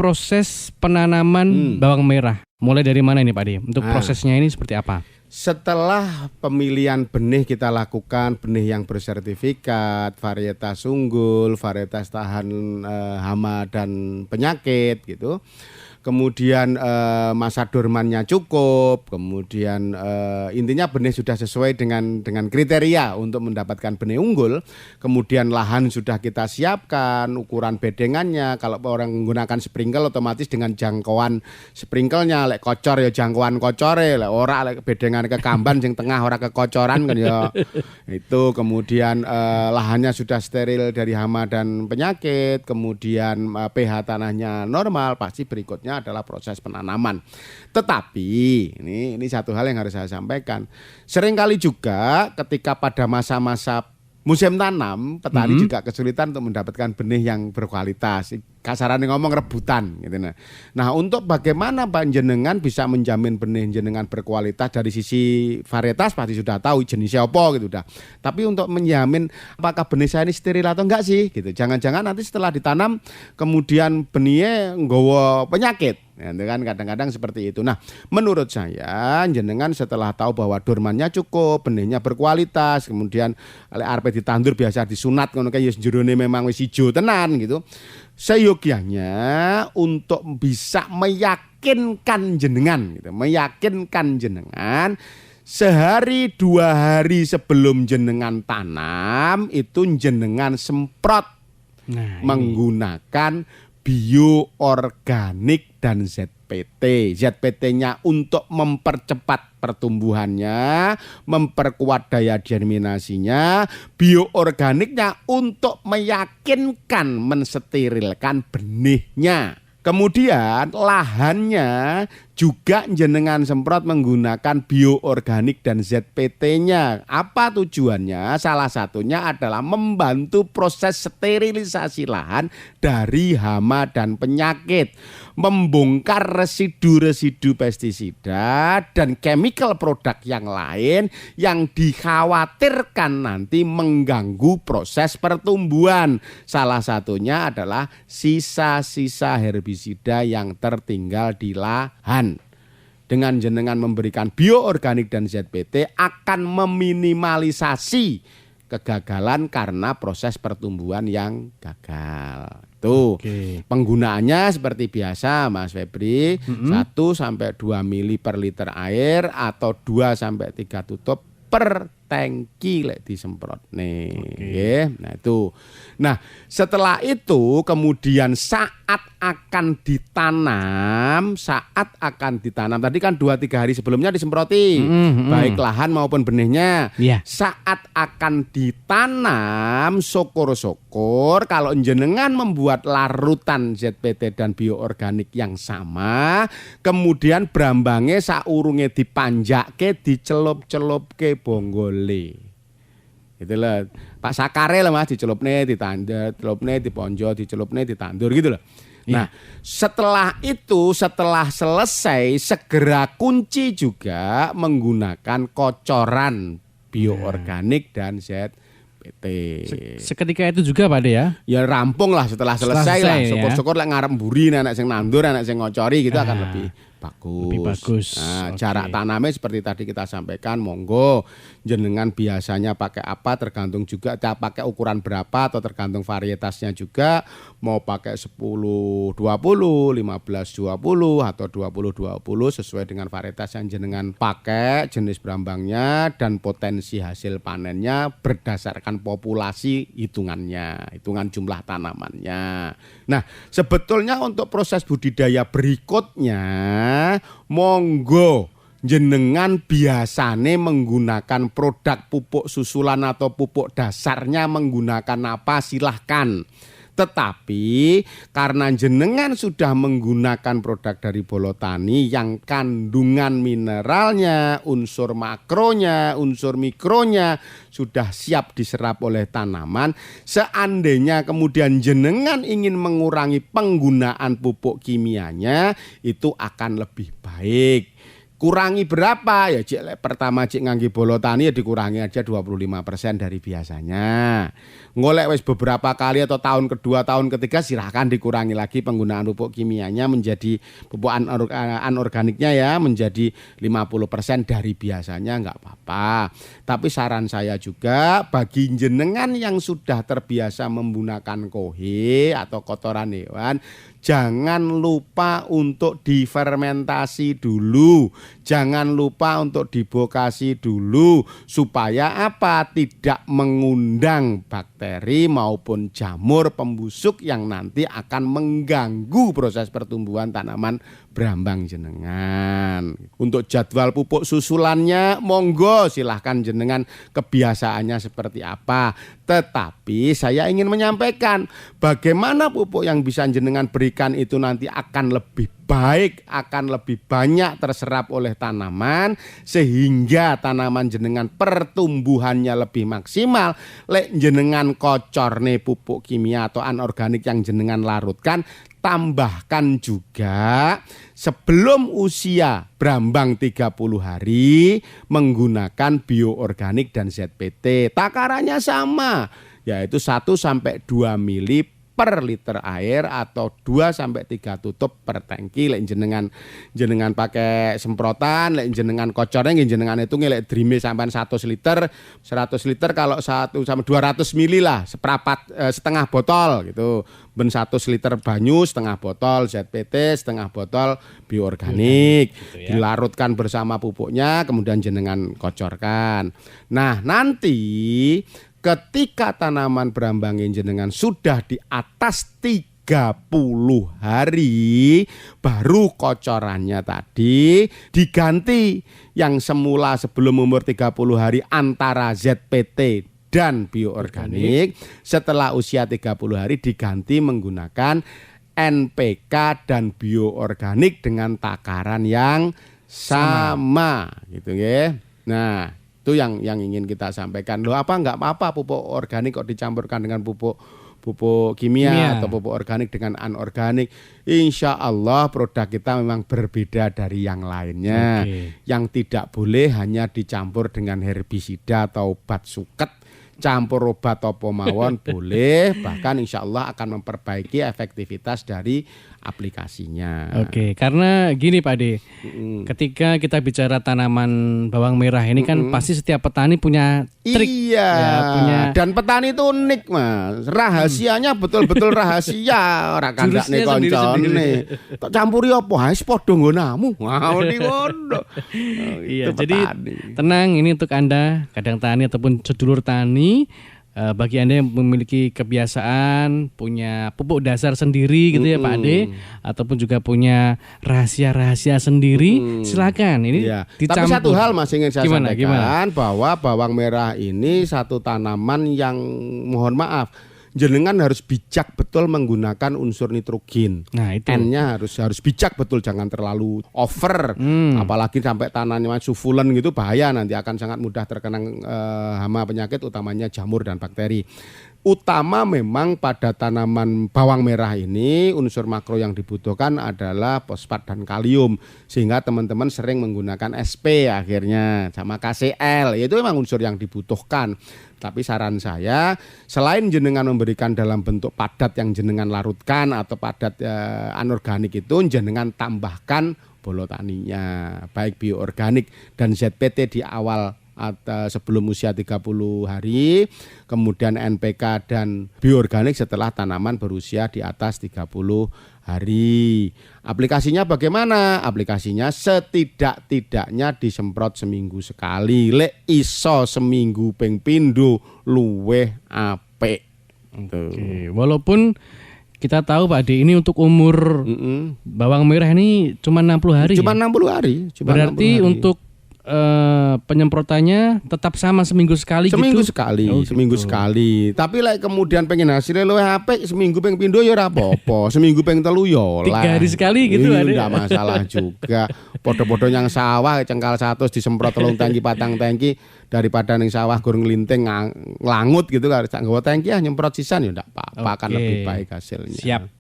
proses penanaman bawang merah. Mulai dari mana ini Pak De? Untuk prosesnya ini seperti apa? Setelah pemilihan benih kita lakukan, benih yang bersertifikat, varietas unggul, varietas tahan hama dan penyakit gitu. Kemudian masa dormannya cukup, kemudian intinya benih sudah sesuai dengan kriteria untuk mendapatkan benih unggul. Kemudian lahan sudah kita siapkan, ukuran bedengannya. Kalau orang menggunakan sprinkle otomatis dengan jangkauan sprinklenya, lek kocor ya jangkauan kocore, lek ora lek bedengan ke kamban sing tengah ora kekocoran kan ya. Itu kemudian lahannya sudah steril dari hama dan penyakit, kemudian pH tanahnya normal, pasti berikutnya adalah proses penanaman. Tetapi ini satu hal yang harus saya sampaikan. Seringkali juga ketika pada masa-masa musim tanam, petani juga kesulitan untuk mendapatkan benih yang berkualitas. Kasarannya ngomong rebutan gitu. Nah, untuk bagaimana panjenengan bisa menjamin benih jenengan berkualitas dari sisi varietas pasti sudah tahu jenisnya apa gitu dah. Tapi untuk menjamin apakah benih saya ini steril atau enggak sih gitu. Jangan-jangan nanti setelah ditanam kemudian benihnya nggawa penyakit. Ya, kan kadang-kadang seperti itu. Nah, menurut saya jenengan setelah tahu bahwa dormannya cukup, benihnya berkualitas, kemudian arep ditandur biasa disunat ngono kae ya jerone memang wis ijo tenan gitu. Seyogyanya untuk bisa meyakinkan jenengan gitu, meyakinkan jenengan sehari 2 hari sebelum jenengan tanam itu jenengan semprot menggunakan bioorganik dan ZPT. ZPT-nya untuk mempercepat pertumbuhannya, memperkuat daya germinasinya, bioorganiknya untuk meyakinkan mensterilkan benihnya. Kemudian lahannya juga jenengan semprot menggunakan bioorganik dan ZPT-nya. Apa tujuannya? Salah satunya adalah membantu proses sterilisasi lahan dari hama dan penyakit, membongkar residu-residu pestisida dan chemical produk yang lain yang dikhawatirkan nanti mengganggu proses pertumbuhan. Salah satunya adalah sisa-sisa herbisida yang tertinggal di lahan. Dengan jenengan memberikan bioorganik dan ZPT akan meminimalisasi kegagalan karena proses pertumbuhan yang gagal. Tuh, penggunaannya seperti biasa Mas Febri, 1 sampai 2 mili per liter air atau 2 sampai 3 tutup per tangki lek disemprot nih. Nah itu. Nah, setelah itu kemudian saat akan ditanam, tadi kan 2-3 hari sebelumnya disemproti, baik lahan maupun benihnya. Saat akan ditanam, syukur-syukur kalau jenengan membuat larutan ZPT dan bioorganik yang sama, kemudian brambangnya saurunge dipanjake, dicelup-celupke bonggol. Itulah Pak Sakare lah Mas, dicelupne, ditandur, celupne, diponjo, dicelupne, ditandur gitu loh. Nah, setelah itu, setelah selesai segera kunci juga menggunakan kocoran bioorganik dan ZPT. Seketika itu juga Pak De ya? Ya rampung lah setelah selesai lah. Syukur-syukur lah ngarep mburi anak sing nandur, anak sing ngocori gitu akan lebih bagus. Nah, jarak tanamnya seperti tadi kita sampaikan, monggo jenengan biasanya pakai apa tergantung juga pakai ukuran berapa atau tergantung varietasnya juga, mau pakai 10-20, 15-20 atau 20-20 sesuai dengan varietas yang jenengan pakai, jenis brambangnya dan potensi hasil panennya berdasarkan populasi hitungannya, hitungan jumlah tanamannya. Nah, sebetulnya untuk proses budidaya berikutnya monggo jenengan biasane menggunakan produk pupuk susulan atau pupuk dasarnya menggunakan apa silahkan. Tetapi karena jenengan sudah menggunakan produk dari Bolotani yang kandungan mineralnya, unsur makronya, unsur mikronya sudah siap diserap oleh tanaman, seandainya kemudian jenengan ingin mengurangi penggunaan pupuk kimianya, itu akan lebih baik. Kurangi berapa ya cik, pertama cik nganggi bolo tani ya dikurangi aja 25% dari biasanya. Ngolek wis beberapa kali atau tahun kedua tahun ketiga silahkan dikurangi lagi penggunaan pupuk kimianya menjadi pupuk anorganiknya ya menjadi 50% dari biasanya nggak apa-apa. Tapi saran saya juga bagi jenengan yang sudah terbiasa menggunakan kohe atau kotoran hewan, jangan lupa untuk difermentasi dulu. Jangan lupa untuk dibokasi dulu supaya apa? Tidak mengundang bakteri maupun jamur pembusuk yang nanti akan mengganggu proses pertumbuhan tanaman brambang jenengan. Untuk jadwal pupuk susulannya monggo silahkan jenengan kebiasaannya seperti apa. Tetapi saya ingin menyampaikan bagaimana pupuk yang bisa jenengan berikan itu nanti akan lebih baik, akan lebih banyak terserap oleh tanaman sehingga tanaman jenengan pertumbuhannya lebih maksimal. Lek jenengan kocorne pupuk kimia atau anorganik yang jenengan larutkan, tambahkan juga sebelum usia brambang 30 hari menggunakan bioorganik dan ZPT. Takarannya sama, yaitu 1-2 mili per liter air atau 2-3 tutup per tangki. Lek jenengan pakai semprotan, lek jenengan kocornya jenengan itu lek drime sampai 100 liter kalau 1-200 mili lah, setengah botol gitu. Ben 100 liter banyu setengah botol ZPT, setengah botol bioorganik, gitu ya. Dilarutkan bersama pupuknya kemudian jenengan kocorkan. Nah, nanti ketika tanaman brambang jenengan sudah di atas 30 hari, baru kocorannya tadi diganti yang semula sebelum umur 30 hari antara ZPT dan bioorganik. Setelah usia 30 hari diganti menggunakan NPK dan bioorganik dengan takaran yang sama. Gitu ya. Nah, itu yang ingin kita sampaikan. Loh, nggak apa-apa pupuk organik kok dicampurkan dengan pupuk kimia atau pupuk organik dengan anorganik. Insya Allah produk kita memang berbeda dari yang lainnya. Yang tidak boleh hanya dicampur dengan herbisida atau obat suket. Campur obat apa mawon boleh, bahkan insya Allah akan memperbaiki efektivitas dari aplikasinya. Oke, karena gini Pak De, ketika kita bicara tanaman bawang merah ini kan pasti setiap petani punya trik. Iya, ya, punya. Dan petani itu unik Mas, rahasianya betul-betul rahasia. Orang kandakne koncone, tak campuri apa, wis padha nggonamu. Wow, ngono. Iya, jadi tenang, ini untuk Anda kadang tani ataupun sedulur tani. Bagi Anda yang memiliki kebiasaan punya pupuk dasar sendiri gitu ya Pak Ade, ataupun juga punya rahasia-rahasia sendiri, silakan ini dicampur. Tapi satu hal Mas ingin saya sampaikan bahwa bawang merah ini satu tanaman yang mohon maaf jenengan harus bijak betul menggunakan unsur nitrogen. Nah, itu. N-nya harus bijak betul, jangan terlalu over. Apalagi sampai tanaman sufulen gitu bahaya, nanti akan sangat mudah terkena hama penyakit utamanya jamur dan bakteri. Utama memang pada tanaman bawang merah ini unsur makro yang dibutuhkan adalah fosfat dan kalium, sehingga teman-teman sering menggunakan SP akhirnya sama KCl, itu memang unsur yang dibutuhkan. Tapi saran saya, selain jenengan memberikan dalam bentuk padat yang jenengan larutkan atau padat anorganik itu, jenengan tambahkan bolo taninya, baik bioorganik dan ZPT di awal atau sebelum usia 30 hari, kemudian NPK dan bioorganik setelah tanaman berusia di atas 30 hari. Aplikasinya bagaimana? Aplikasinya setidak-tidaknya disemprot seminggu sekali. Lek iso seminggu ping pindho luweh apik. Oke, walaupun kita tahu Pak Ade ini untuk umur bawang merah ini cuma 60 hari. Cuma 60 hari. Berarti 60 hari. Untuk penyemprotannya tetap sama seminggu sekali seminggu gitu? Seminggu sekali. Tapi like, kemudian pengen hasilnya luwih apik seminggu ping pindho ya ora apa-apa, seminggu ping telu ya lah. 3 hari sekali gitu ada. Enggak masalah juga. Podo-podo yang sawah cengkal 100 disemprot 3 tangki 4 tangki daripada ning sawah gur nglinting nglangut gitu kan. Sak nggawa tangki nyemprot sisan ya ndak apa-apa, akan lebih baik hasilnya. Siap.